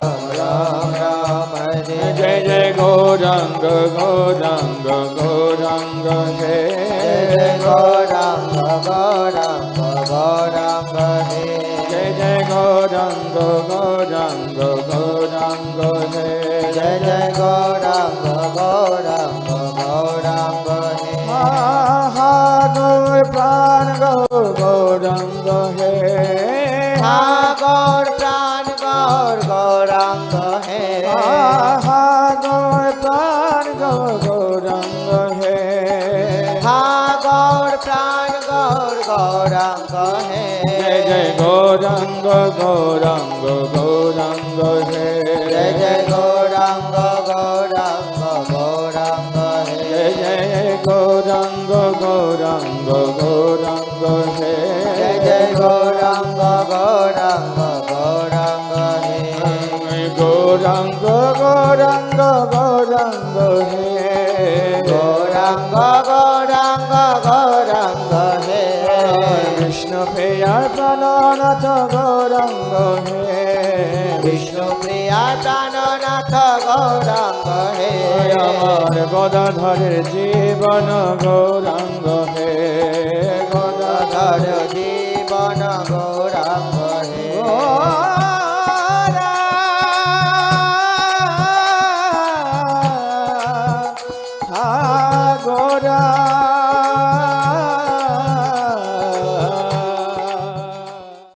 राम राम हरे जय जय गौरांग गौरांग गौरांग हे जय गौरांग गौरांग गौरांग हे जय जय गौरांग गौरांग गौरांग हे जय जय गौरांग गौरांग गौरांग हे हा गौर प्राण गौरांग हे हा गौर प्राण गौरांग हे हा गौर प्राण गौरांग हे हा गौर प्राण गौरांग हे जय जय गौरांग गौरांग गौरांग हे जय जय गौरांग गौरांग गौरांग हे जय जय गौरांग गौरांग गौरांग हे जय जय गौरांग गौरांग गौरांग हे गौरांग गौरांग गौरांग हे गौरांग गौरांग गौरांग हे विष्णु प्रिया प्राणनाथ गौरांग हे विष्णु प्रिया प्राणनाथ गौरांग हे আমার গদাধরের জীবন গৌরাঙ্গ হে গদাধর